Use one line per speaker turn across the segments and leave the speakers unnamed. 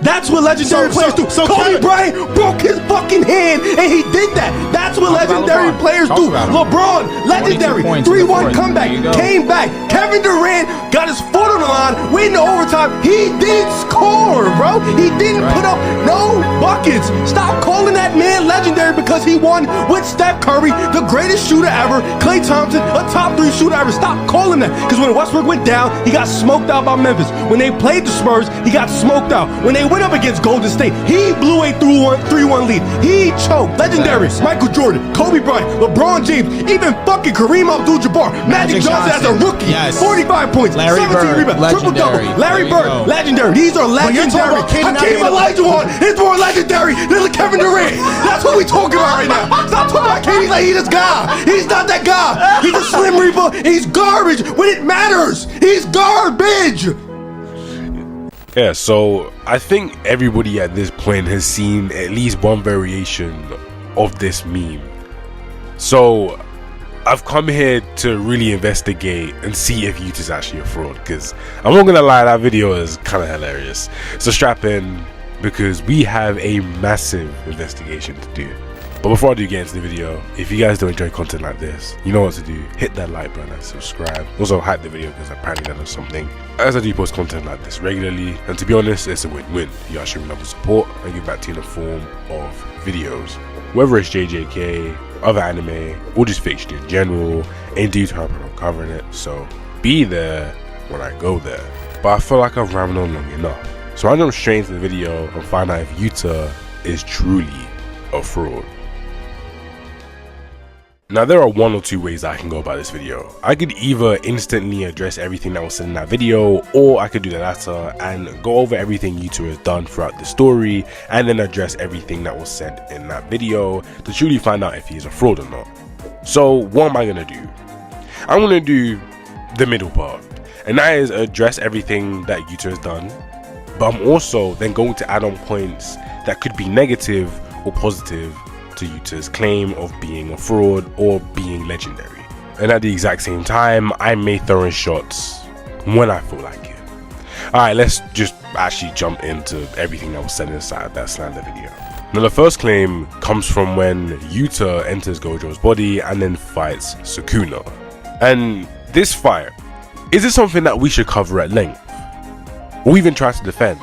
That's what legendary players do. So Kobe Bryant broke his fucking hand, and he did that. That's what legendary players do. LeBron, legendary, 3-1 comeback, came back. Kevin Durant got his foot on the line, went into overtime. He did score, bro. He didn't put up no buckets. Stop calling that man legendary because he won with Steph Curry, the greatest shooter ever, Klay Thompson, a top 3 shooter ever. Stop calling that, because when Westbrook went down, he got smoked out by Memphis. When they played the Spurs, he got smoked out. When they went up against Golden State, he blew a 3-1 lead. He choked. Legendary. Michael Jordan, Kobe Bryant, LeBron James, even fucking Kareem Abdul-Jabbar, Magic Johnson as a rookie, 45 points, 17 rebounds, triple-double. Larry Bird, legendary. These are legendary. Hakeem Olajuwon is more legendary than Kevin Durant. That's what we talking about right now. Stop talking about KD like he's this guy. He's not that guy. He's a Slim Reaper. He's garbage when it matters. He's garbage.
Yeah, so I think everybody at this point has seen at least one variation of this meme. So I've come here to really investigate and see if Yuta's actually a fraud, because I'm not gonna lie, that video is kind of hilarious. So strap in, because we have a massive investigation to do. But before I do get into the video, if you guys do enjoy content like this, you know what to do. Hit that like button and subscribe. Also hype the video, because apparently that does something. As I do post content like this regularly, and to be honest, it's a win-win. You guys show me love and support, and give back to you in the form of videos. Whether it's JJK, other anime, or just fiction in general, in due time I'm covering it, so be there when I go there. But I feel like I've rambled on long enough, so I jump straight into the video and find out if Yuta is truly a fraud. Now, there are one or two ways I can go about this video. I could either instantly address everything that was said in that video, or I could do the latter and go over everything Yuta has done throughout the story and then address everything that was said in that video to truly find out if he is a fraud or not. So what am I going to do? I'm going to do the middle part, and that is address everything that Yuta has done, but I'm also then going to add on points that could be negative or positive to Yuta's claim of being a fraud or being legendary. And at the exact same time, I may throw in shots when I feel like it. Alright, let's just actually jump into everything that was said inside that slander video. Now, the first claim comes from when Yuta enters Gojo's body and then fights Sukuna. And this fight, is it something that we should cover at length, or even try to defend,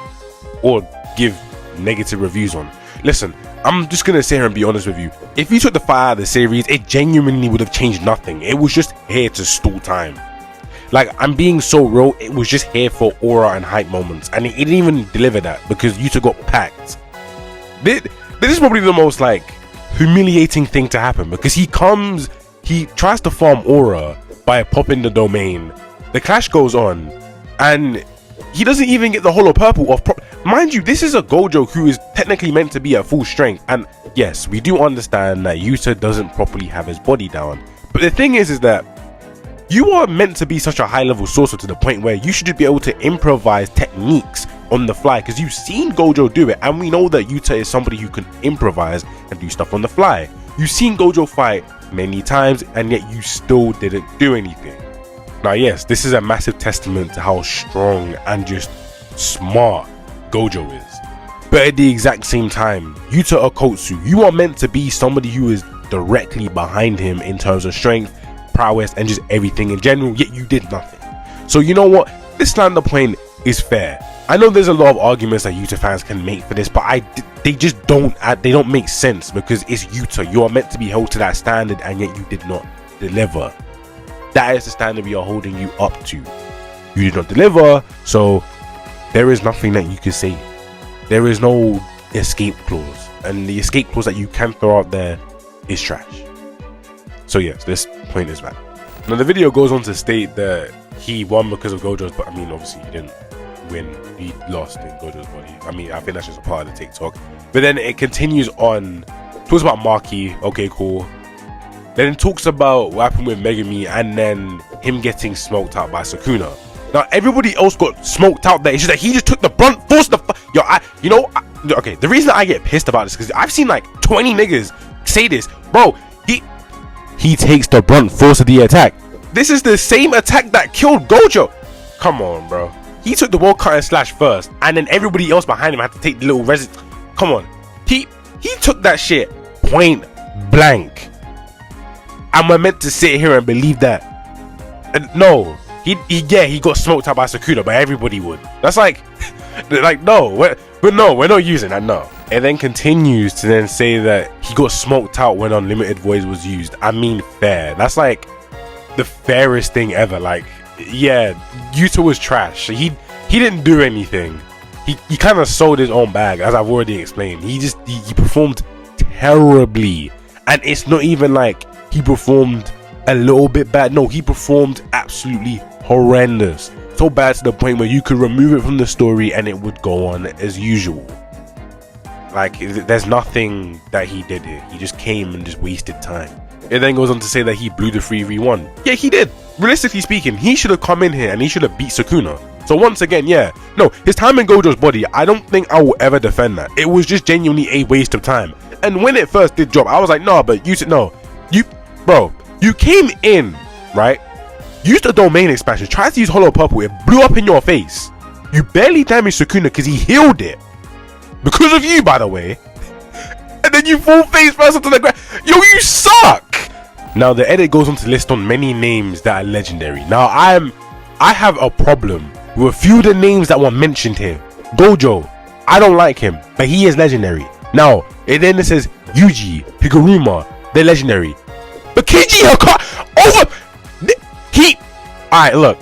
or give negative reviews on? Listen, I'm just gonna sit here and be honest with you. If you took the fight out of the series, it genuinely would have changed nothing. It was just here to stall time. Like, I'm being so real, it was just here for aura and hype moments, and it didn't even deliver that because Yuta got packed. This is probably the most like humiliating thing to happen, because he tries to farm aura by popping the domain. The clash goes on, and he doesn't even get the hollow purple off. Mind you, this is a Gojo who is technically meant to be at full strength, and yes, we do understand that Yuta doesn't properly have his body down, but the thing is that you are meant to be such a high level sorcerer to the point where you should be able to improvise techniques on the fly, because you've seen Gojo do it, and we know that Yuta is somebody who can improvise and do stuff on the fly. You've seen Gojo fight many times, and yet you still didn't do anything. Now yes, this is a massive testament to how strong and just smart Gojo is. But at the exact same time, Yuta Okkotsu, you are meant to be somebody who is directly behind him in terms of strength, prowess, and just everything in general, yet you did nothing. So you know what? This slander point is fair. I know there's a lot of arguments that Yuta fans can make for this, but they just don't make sense, because it's Yuta. You are meant to be held to that standard, and yet you did not deliver. That is the standard we are holding you up to. You did not deliver, so there is nothing that you can say. There is no escape clause, and the escape clause that you can throw out there is trash. So yes, this point is bad. Now the video goes on to state that he won because of Gojo's, but I mean, obviously he didn't win, he lost in Gojo's body. I mean, I think that's just a part of the TikTok. But then it continues on, talks about Maki, okay, cool. Then it talks about what happened with Megumi, and then him getting smoked out by Sukuna. Now everybody else got smoked out there. It's just that he just took the brunt force of the okay, the reason I get pissed about this is because I've seen like 20 niggas say this, bro. He takes the brunt force of the attack. This is the same attack that killed Gojo. Come on, bro. he took the world cutting slash first, and then everybody else behind him had to take the little resin. Come on, he took that shit point blank, and we're meant to sit here and believe that. No, he got smoked out by Sukuna, but everybody would. That's like no, we're not using that. No. It then continues to then say that he got smoked out when unlimited voice was used. I mean, fair. That's like the fairest thing ever. Like, yeah, Yuta was trash. He didn't do anything. He kind of sold his own bag, as I've already explained. He performed terribly, and it's not even like he performed a little bit bad. No, he performed absolutely horrendous. So bad to the point where you could remove it from the story and it would go on as usual. Like, there's nothing that he did here. He just came and just wasted time. It then goes on to say that he blew the 3v1. Yeah, he did. Realistically speaking, he should have come in here and he should have beat Sukuna. So once again, yeah, no, his time in Gojo's body, I don't think I will ever defend that. It was just genuinely a waste of time. And when it first did drop, I was like, no, but you came in, right? Used a domain expansion, tried to use Hollow Purple, it blew up in your face. You barely damaged Sukuna because he healed it. Because of you, by the way. And then you fall face first onto the ground. Yo, you suck! Now, the edit goes on to list on many names that are legendary. Now, I have a problem with a few of the names that were mentioned here. Gojo, I don't like him, but he is legendary. Now, then it says Yuji, Higuruma, they're legendary. But Kenji Alright, look.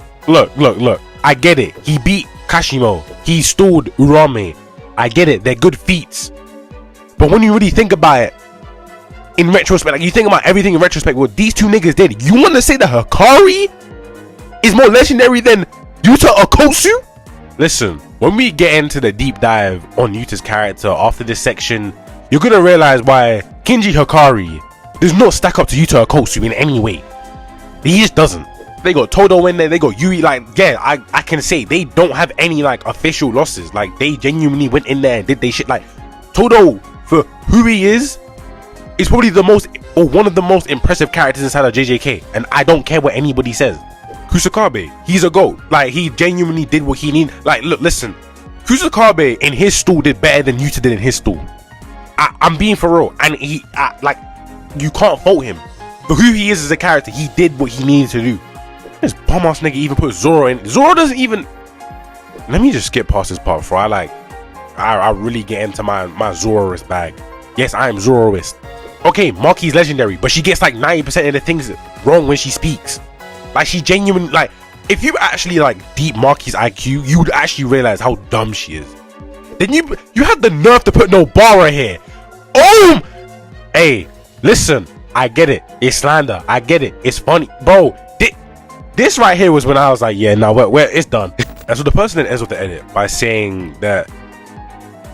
I get it. He beat Kashimo. He stalled Urame. I get it, they're good feats. But when you really think about it, in retrospect, like you think about everything in retrospect, what these two niggas did, you want to say that Hikari is more legendary than Yuta Okkotsu? Listen, when we get into the deep dive on Yuta's character after this section, you're gonna realize why Kenji Hikari does not stack up to Yuta Okkotsu in any way. He just doesn't. They got Todo in there, they got Yui, like, yeah, I can say they don't have any, like, official losses. Like, they genuinely went in there and did they shit. Like, Todo, for who he is probably the most, or one of the most impressive characters inside of JJK. And I don't care what anybody says. Kusakabe, he's a GOAT. Like, he genuinely did what he needed. Like, look, listen. Kusakabe in his stool did better than Yuta did in his stool. I'm being for real. And like, you can't fault him. For who he is as a character, he did what he needed to do. This bum ass nigga even put Zoro in. Zoro doesn't even. Let me just skip past this part before I really get into my Zoroist bag. Yes, I am Zoroist. Okay, Maki's legendary, but she gets like 90% of the things wrong when she speaks. Like, she genuinely, like, if you actually like deep Maki's IQ, you would actually realize how dumb she is. Then you had the nerve to put Nobara here. Oh, hey, listen, I get it. It's slander. I get it. It's funny, bro. This right here was when I was like, yeah, now it's done. And so the person then ends with the edit by saying that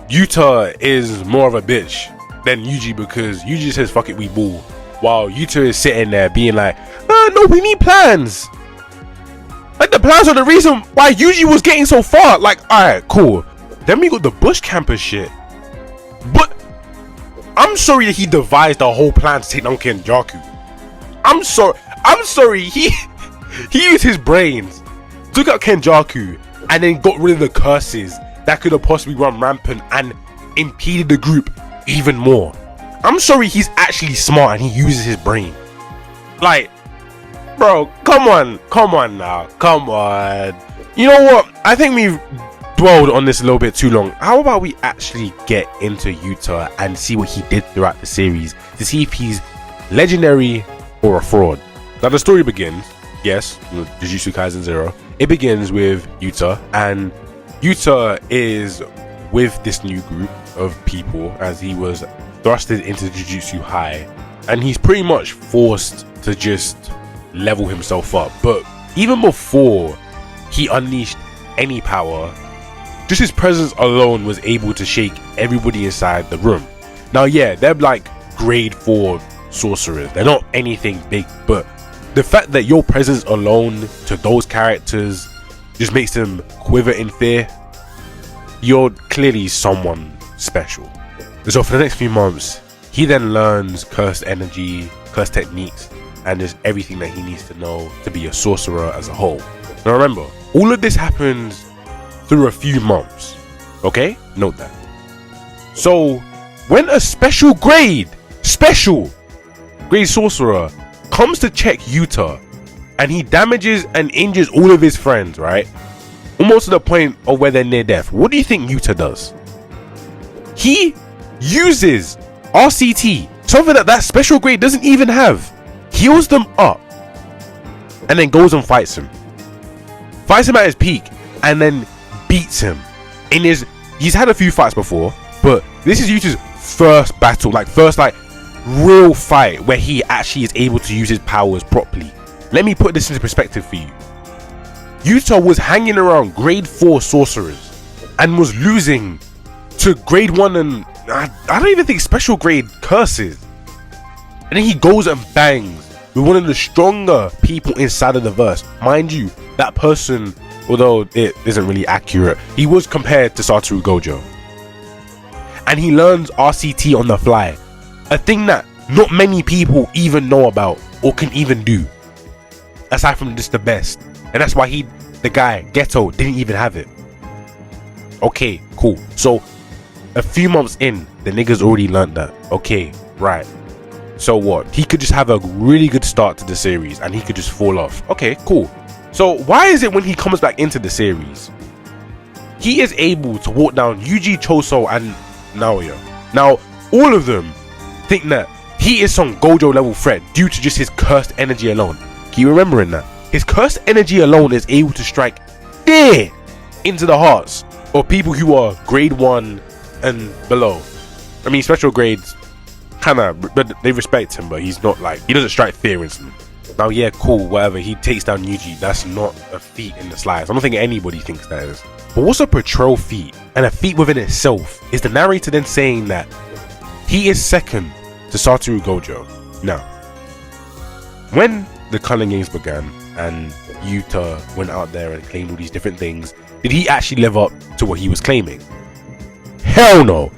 Yuta is more of a bitch than Yuji because Yuji says fuck it, we ball, while Yuta is sitting there being like, no, we need plans. Like, the plans are the reason why Yuji was getting so far. Like, alright, cool. Then we got the bush camper shit. But I'm sorry that he devised the whole plan to take down Kenjaku. I'm sorry, he used his brains, took out Kenjaku, and then got rid of the curses that could have possibly run rampant and impeded the group even more. I'm sorry, he's actually smart and he uses his brain. Like, bro, come on now, come on. You know what? I think we've dwelled on this a little bit too long. How about we actually get into Yuta and see what he did throughout the series to see if he's legendary or a fraud. Now, the story begins, yes, Jujutsu Kaisen 0. It begins with Yuta, and Yuta is with this new group of people as he was thrusted into Jujutsu High, and he's pretty much forced to just level himself up. But even before he unleashed any power, just his presence alone was able to shake everybody inside the room. Now, yeah, they're like grade 4 sorcerers, they're not anything big, but the fact that your presence alone to those characters just makes them quiver in fear, you're clearly someone special. So for the next few months, he then learns cursed energy, cursed techniques, and just everything that he needs to know to be a sorcerer as a whole. Now remember, all of this happens through a few months. Okay, note that. So when a special grade sorcerer comes to check Yuta, and he damages and injures all of his friends, right? Almost to the point of where they're near death. What do you think Yuta does? He uses RCT, something that special grade doesn't even have, heals them up, and then goes and fights him at his peak, and then beats him in his. He's had a few fights before, but this is Yuta's first battle, first real fight where he actually is able to use his powers properly. Let me put this into perspective for you. Yuta was hanging around grade 4 sorcerers and was losing to grade 1 and I don't even think special grade curses. And then he goes and bangs with one of the stronger people inside of the verse. Mind you, that person, although it isn't really accurate, he was compared to Satoru Gojo. And he learns RCT on the fly, a thing that not many people even know about or can even do, aside from just the best. And that's why the guy Geto didn't even have it. Okay, cool. So a few months in, the nigga's already learned that. Okay, right. So what? He could just have a really good start to the series and he could just fall off. Okay, cool. So why is it when he comes back into the series, he is able to walk down Yuji, Choso and Naoya? Now, all of them think that he is some Gojo level threat due to just his cursed energy alone. Keep remembering that. His cursed energy alone is able to strike fear into the hearts of people who are grade 1 and below. I mean, special grades but they respect him, but he's not he doesn't strike fear into them. Now, yeah, cool, whatever, he takes down Yuji. That's not a feat in the slightest. I don't think anybody thinks that is. But what's a patrol feat and a feat within itself is the narrator then saying that he is second to Satoru Gojo. Now, when the Culling Games began and Yuta went out there and claimed all these different things, did he actually live up to what he was claiming? Hell no.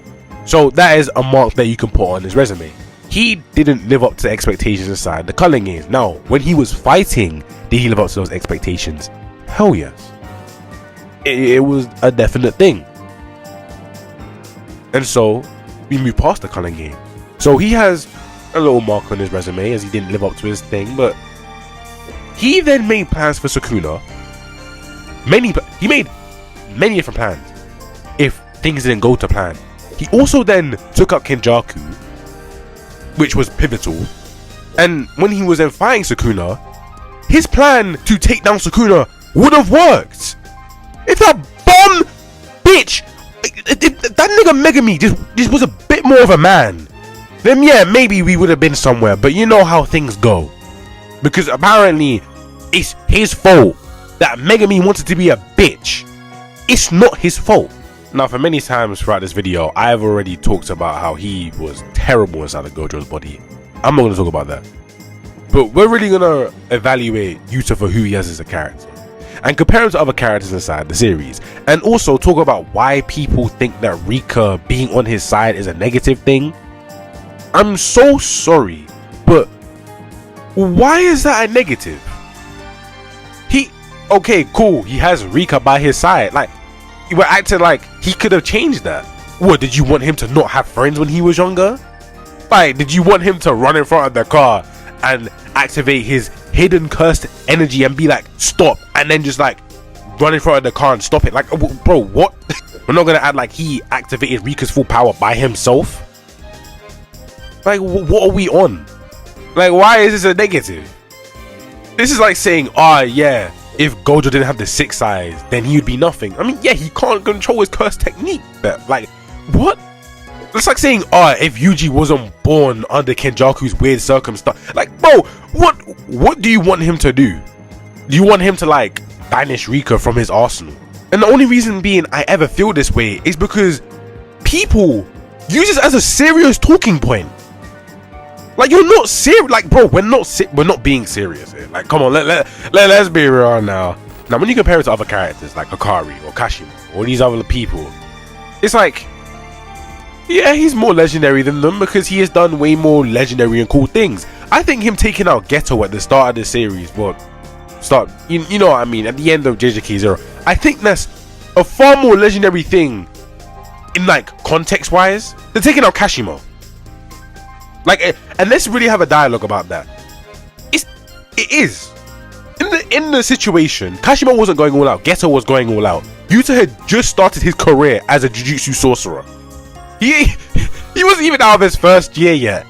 So that is a mark that you can put on his resume. He didn't live up to the expectations inside the Culling Games. Now, when he was fighting, did he live up to those expectations? Hell yes. It was a definite thing. And so we move past the Culling Game. So he has a little mark on his resume as he didn't live up to his thing, but he then made plans for Sukuna. He made many different plans if things didn't go to plan. He also then took up Kenjaku, which was pivotal. And when he was then fighting Sukuna, his plan to take down Sukuna would have worked. If that bomb bitch, if that nigga Megami just was a bit more of a man, then yeah, maybe we would have been somewhere. But you know how things go. Because apparently, it's his fault that Megami wanted to be a bitch. It's not his fault. Now, for many times throughout this video, I've already talked about how he was terrible inside of Gojo's body. I'm not going to talk about that. But we're really going to evaluate Yuta for who he is as a character, and compare him to other characters inside the series, and also talk about why people think that Rika being on his side is a negative thing. I'm so sorry, but why is that a negative? Okay, cool, he has Rika by his side. You were acting like he could have changed that. What, did you want him to not have friends when he was younger? Did you want him to run in front of the car and activate his hidden cursed energy and be like, stop, and then just run in front of the car and stop it? Bro, what? We're not gonna act like he activated Rika's full power by himself. What are we on? Why is this a negative? This is like saying, yeah, if Gojo didn't have the 6 eyes, then he would be nothing. I mean, yeah, he can't control his cursed technique. But what? It's like saying, if Yuji wasn't born under Kenjaku's weird circumstance. Bro, what do you want him to do? Do you want him to banish Rika from his arsenal? And the only reason being I ever feel this way is because people use this as a serious talking point. You're not serious. Bro, we're not being serious here. Come on, let's be real now. Now, when you compare it to other characters like Hikari or Kashima or these other people, it's yeah, he's more legendary than them because he has done way more legendary and cool things. I think him taking out Geto at the start of the series, you know what I mean, at the end of JJK 0, I think that's a far more legendary thing in like context wise than taking out Kashimo. Like, and let's really have a dialogue about that. It is in the situation. Kashimo wasn't going all out. Geto was going all out. Yuta had just started his career as a Jujutsu sorcerer. He wasn't even out of his first year yet,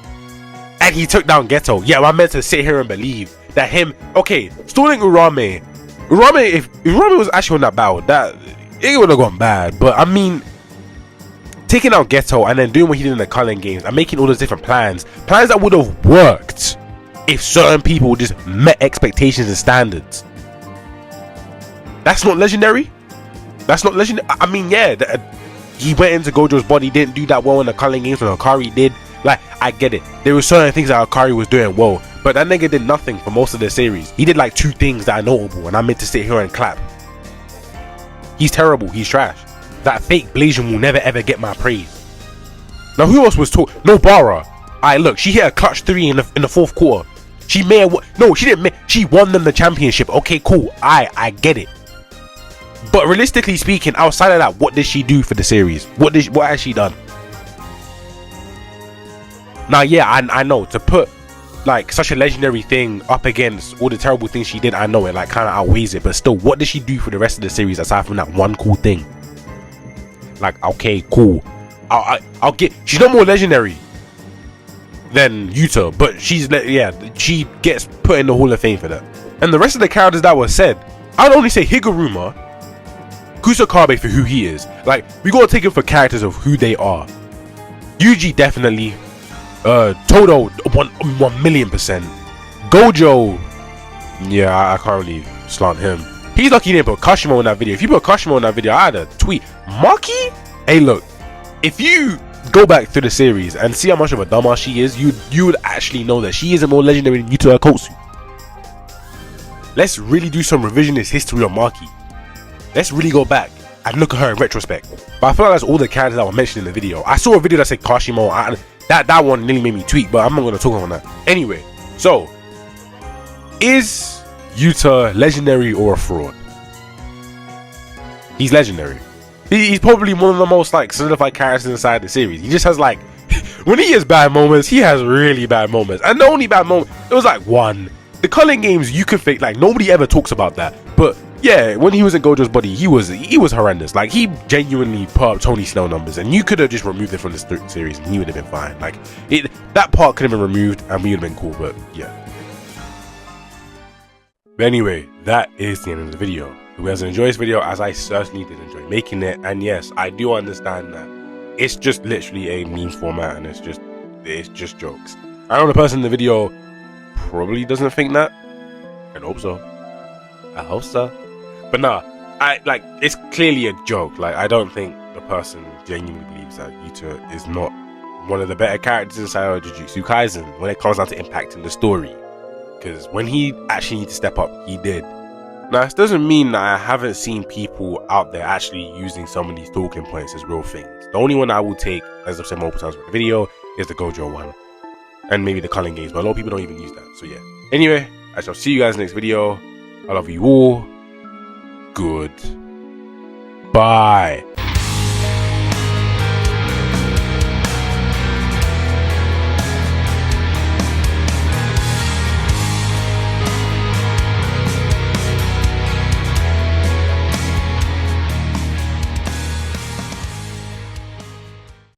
and he took down Geto. Yeah, I'm meant to sit here and believe that him. Okay, stalling Urame. If Urame was actually on that battle, that it would have gone bad. But I mean, taking out Geto and then doing what he did in the Culling games and making all those different plans that would have worked if certain people just met expectations and standards. That's not legendary. That's not legendary. I mean, yeah, he went into Gojo's body, didn't do that well in the Culling games when Akari did. Like, I get it. There were certain things that Akari was doing well, but that nigga did nothing for most of the series. He did like 2 things that are notable, and I meant to sit here and clap. He's terrible. He's trash. That fake Blasian will never ever get my praise. Now, who else was talking? No, Bara. Alright, look, she hit a clutch 3 in the 4th quarter. She may have no, she didn't. She won them the championship. Okay, cool. I get it. But realistically speaking, outside of that, what did she do for the series? What has she done? Now, yeah, I know, to put like such a legendary thing up against all the terrible things she did, I know it like kind of outweighs it. But still, what did she do for the rest of the series aside from that one cool thing? Like, okay, cool. I'll get. She's not more legendary than Yuta, but she gets put in the Hall of Fame for that. And the rest of the characters that were said, I'd only say Higuruma, Kusakabe for who he is. Like, we gotta take it for characters of who they are. Yuji definitely. Todo 1,000,000%. Gojo, yeah, I can't really slant him. He's lucky he didn't put Kashimo in that video. If you put Kashimo in that video, I had a tweet. Maki? Hey, look, if you go back through the series and see how much of a dumbass she is, you would actually know that she isn't more legendary than Yuta Okkotsu. Let's really do some revisionist history on Maki. Let's really go back and look at her in retrospect. But I feel like that's all the characters that were mentioned in the video. I saw a video that said Kashimo. That one nearly made me tweet, but I'm not going to talk on that. Anyway, so is Yuta legendary or a fraud? He's legendary. He's probably one of the most like solidified characters inside the series. He just has like, when he has bad moments, he has really bad moments. And the only bad moment, it was like one. The Culling games, you could fake, like nobody ever talks about that. But yeah, when he was in Gojo's body, he was horrendous. Like, he genuinely put up Tony Snell numbers, and you could have just removed it from the series and he would have been fine. Like, that part could have been removed and we would have been cool, but yeah. But anyway, that is the end of the video. If you guys enjoyed this video, as I certainly did enjoy making it, and yes, I do understand that it's just literally a meme format and it's just jokes. I know the person in the video probably doesn't think that. I hope so. But nah, it's clearly a joke. Like, I don't think the person genuinely believes that Yuta is not one of the better characters inside of Jujutsu Kaisen when it comes down to impacting the story. Because when he actually needed to step up, he did. Now, this doesn't mean that I haven't seen people out there actually using some of these talking points as real things. The only one I will take, as I've said multiple times in the video, is the Gojo one. And maybe the Culling games, but a lot of people don't even use that. So yeah. Anyway, I shall see you guys next video. I love you all. Good. Bye.